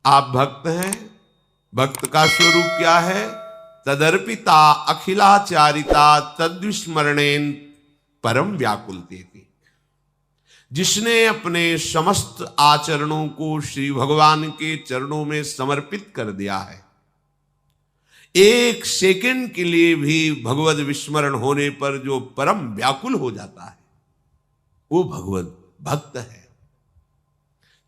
आप भक्त हैं, भक्त का स्वरूप क्या है? तदर्पिता अखिलाचारिता तद्विस्मरणेन परम व्याकुलतेति। जिसने अपने समस्त आचरणों को श्री भगवान के चरणों में समर्पित कर दिया है, एक सेकंड के लिए भी भगवत विस्मरण होने पर जो परम व्याकुल हो जाता है, वो भगवत भक्त है।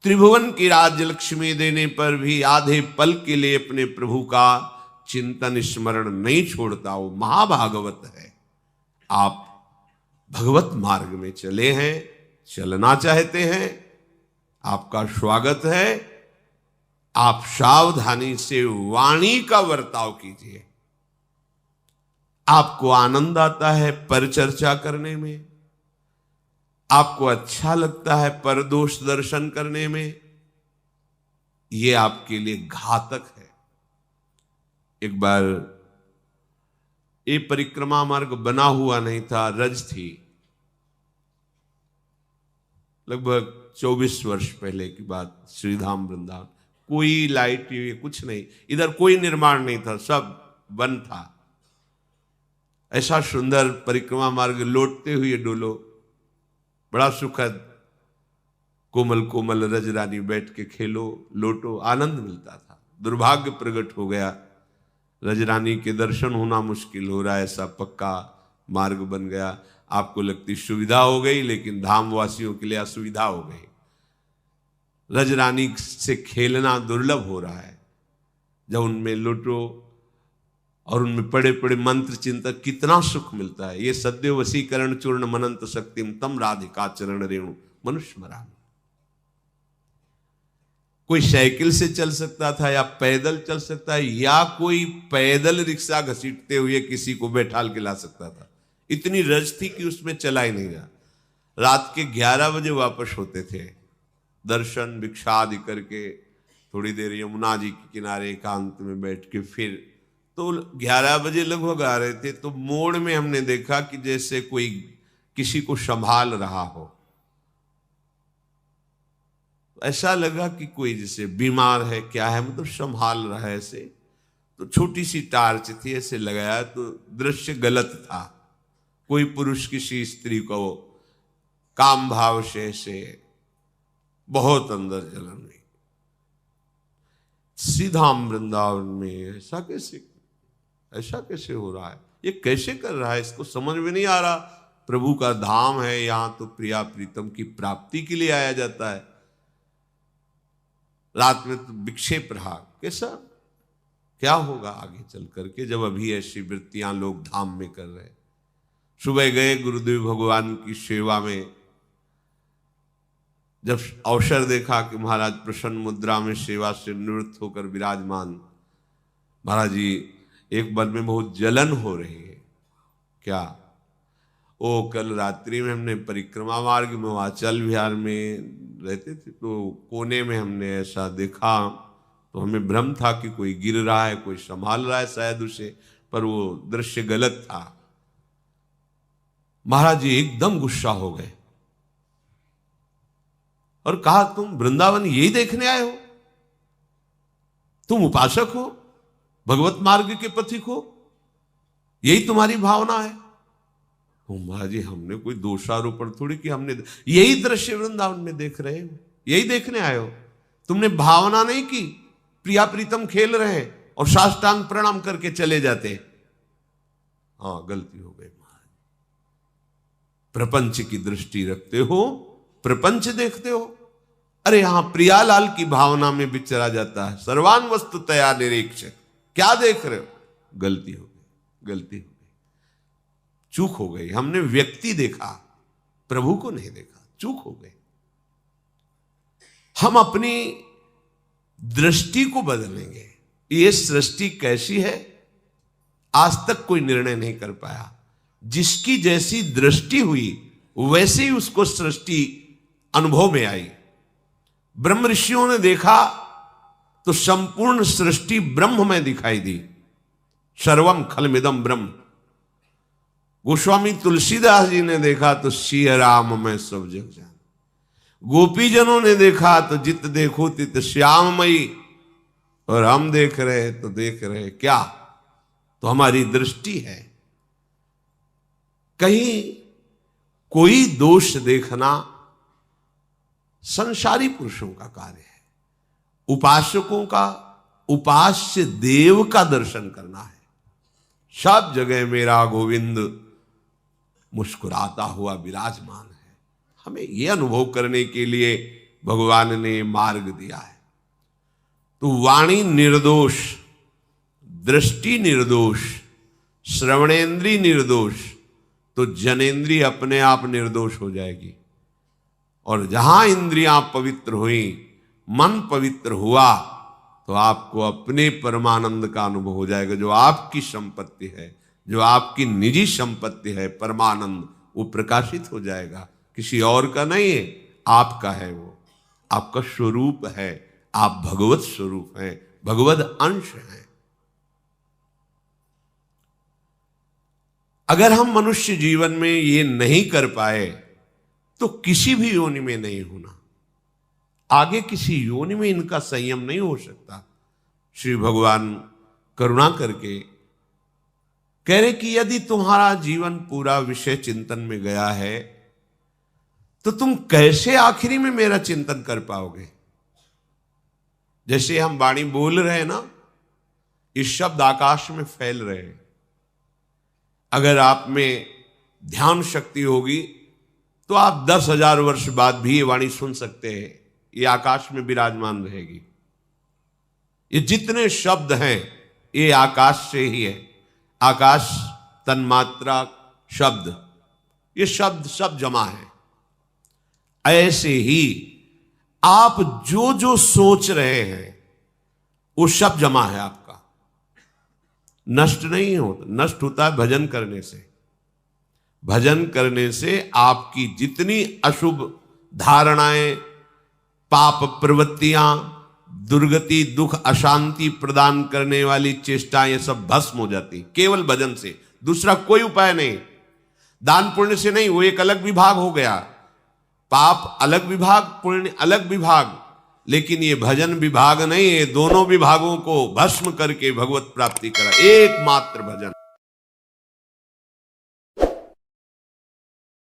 त्रिभुवन की राज्य लक्ष्मी देने पर भी आधे पल के लिए अपने प्रभु का चिंतन स्मरण नहीं छोड़ता, वो महाभागवत है। आप भगवत मार्ग में चले हैं, चलना चाहते हैं, आपका स्वागत है। आप सावधानी से वाणी का वर्ताव कीजिए। आपको आनंद आता है परिचर्चा करने में, आपको अच्छा लगता है परदोष दर्शन करने में, यह आपके लिए घातक है। एक बार ये परिक्रमा मार्ग बना हुआ नहीं था, रज थी, लगभग 24 वर्ष पहले की बात, श्रीधाम वृंदावन। कोई लाइट कुछ नहीं, इधर कोई निर्माण नहीं था, सब बंद था। ऐसा सुंदर परिक्रमा मार्ग, लौटते हुए डोलो, बड़ा सुखद, कोमल कोमल रजरानी बैठ के खेलो, लोटो, आनंद मिलता था। दुर्भाग्य प्रकट हो गया, रजरानी के दर्शन होना मुश्किल हो रहा है, ऐसा पक्का मार्ग बन गया। आपको लगती सुविधा हो गई, लेकिन धामवासियों के लिए असुविधा हो गई। रजरानी से खेलना दुर्लभ हो रहा है। जब उनमें लुटो और उनमें पड़े पड़े मंत्र चिंतन, कितना सुख मिलता है। ये सद्य वशीकरण चूर्ण मनंत शक्तिम तम राधिका चरण रेणु मनुष्य मरा। कोई साइकिल से चल सकता था या पैदल चल सकता है, या कोई पैदल रिक्शा घसीटते हुए किसी को बैठाल के ला सकता था। इतनी रज थी कि उसमें चला ही नहीं गया। रात के 11 बजे वापस होते थे, दर्शन भिक्षा आदि करके थोड़ी देर यमुना जी के किनारे एकांत में बैठ के, फिर तो 11 बजे लगभग आ रहे थे, तो मोड़ में हमने देखा कि जैसे कोई किसी को संभाल रहा हो। ऐसा लगा कि कोई जैसे बीमार है, क्या है, मतलब संभाल रहा है ऐसे। तो छोटी सी टार्च थी, ऐसे लगाया तो दृश्य गलत था। कोई पुरुष किसी स्त्री को काम भाव से बहुत अंदर जलन हुई। सीधाम वृंदावन में ऐसा कैसे हो रहा है, ये कैसे कर रहा है, इसको समझ में नहीं आ रहा। प्रभु का धाम है, यहां तो प्रिया प्रीतम की प्राप्ति के लिए आया जाता है। रात में तो विक्षेप रहा, कैसा क्या होगा आगे चल करके, जब अभी ऐसी वृत्तियां लोग धाम में कर रहे हैं। सुबह गए गुरुदेव भगवान की सेवा में, जब अवसर देखा कि महाराज प्रसन्न मुद्रा में सेवा से निवृत्त होकर विराजमान, महाराज जी एक मन में बहुत जलन हो रही है। क्या? ओ कल रात्रि में हमने परिक्रमा मार्ग में वाचल विहार में रहते थे, तो कोने में हमने ऐसा देखा, तो हमें भ्रम था कि कोई गिर रहा है, कोई संभाल रहा है शायद उसे, पर वो दृश्य गलत था। महाराज जी एकदम गुस्सा हो गए और कहा, तुम वृंदावन यही देखने आए हो? तुम उपासक हो, भगवत मार्ग के पथिक हो, यही तुम्हारी भावना है? महाराज जी हमने कोई दोषारोपण थोड़ी कि, हमने यही दृश्य वृंदावन में देख रहे हो, यही देखने आए हो, तुमने भावना नहीं की। प्रिया प्रीतम खेल रहे हैं और साष्टांग प्रणाम करके चले जाते। हाँ, गलती हो गई महाराज। प्रपंच की दृष्टि रखते हो, प्रपंच देखते हो। अरे यहां प्रियालाल की भावना में विचरा जाता है। सर्वान वस्तु तया निरीक्षक, क्या देख रहे हो? गलती हो गई, गलती हो गई, चूक हो गई। हमने व्यक्ति देखा, प्रभु को नहीं देखा, चूक हो गई। हम अपनी दृष्टि को बदलेंगे। ये सृष्टि कैसी है, आज तक कोई निर्णय नहीं कर पाया। जिसकी जैसी दृष्टि हुई वैसे ही उसको सृष्टि अनुभव में आई। ब्रह्म ऋषियों ने देखा तो संपूर्ण सृष्टि ब्रह्म में दिखाई दी। सर्वम खलमिदम ब्रह्म। गोस्वामी तुलसीदास जी ने देखा तो सिया राम में सब जग जान। गोपीजनों ने देखा तो जित देखो तित श्याममयी। और हम देख रहे तो देख रहे क्या, तो हमारी दृष्टि है। कहीं कोई दोष देखना संसारी पुरुषों का कार्य है। उपासकों का, उपास्य देव का दर्शन करना है। सब जगह मेरा गोविंद मुस्कुराता हुआ विराजमान है। हमें यह अनुभव करने के लिए भगवान ने मार्ग दिया है। तो वाणी निर्दोष, दृष्टि निर्दोष, श्रवणेन्द्रिय निर्दोष, तो जनेन्द्रिय अपने आप निर्दोष हो जाएगी। और जहां इंद्रियां पवित्र हुई, मन पवित्र हुआ, तो आपको अपने परमानंद का अनुभव हो जाएगा। जो आपकी संपत्ति है, जो आपकी निजी संपत्ति है, परमानंद, वो प्रकाशित हो जाएगा। किसी और का नहीं है, आपका है। वो आपका स्वरूप है। आप भगवत स्वरूप हैं, भगवत अंश हैं। अगर हम मनुष्य जीवन में ये नहीं कर पाए तो किसी भी योनि में नहीं होना। आगे किसी योनि में इनका संयम नहीं हो सकता। श्री भगवान करुणा करके कह रहे कि यदि तुम्हारा जीवन पूरा विषय चिंतन में गया है तो तुम कैसे आखिरी में मेरा चिंतन कर पाओगे। जैसे हम वाणी बोल रहे हैं ना, इस शब्द आकाश में फैल रहे हैं। अगर आप में ध्यान शक्ति होगी तो आप 10,000 वर्ष बाद भी ये वाणी सुन सकते हैं। ये आकाश में विराजमान रहेगी। ये जितने शब्द हैं ये आकाश से ही है। आकाश, तन्मात्रा, शब्द, ये शब्द सब जमा है। ऐसे ही आप जो जो सोच रहे हैं वो सब जमा है आपका। नष्ट नहीं होता। नष्ट होता है भजन करने से। भजन करने से आपकी जितनी अशुभ धारणाएं, पाप प्रवृत्तियां, दुर्गति, दुख, अशांति प्रदान करने वाली चेष्टाएं, ये सब भस्म हो जाती केवल भजन से। दूसरा कोई उपाय नहीं। दान पुण्य से नहीं, वो एक अलग विभाग हो गया। पाप अलग विभाग, पुण्य अलग विभाग। लेकिन ये भजन विभाग नहीं है। दोनों विभागों को भस्म करके भगवत प्राप्ति करा। एकमात्र भजन।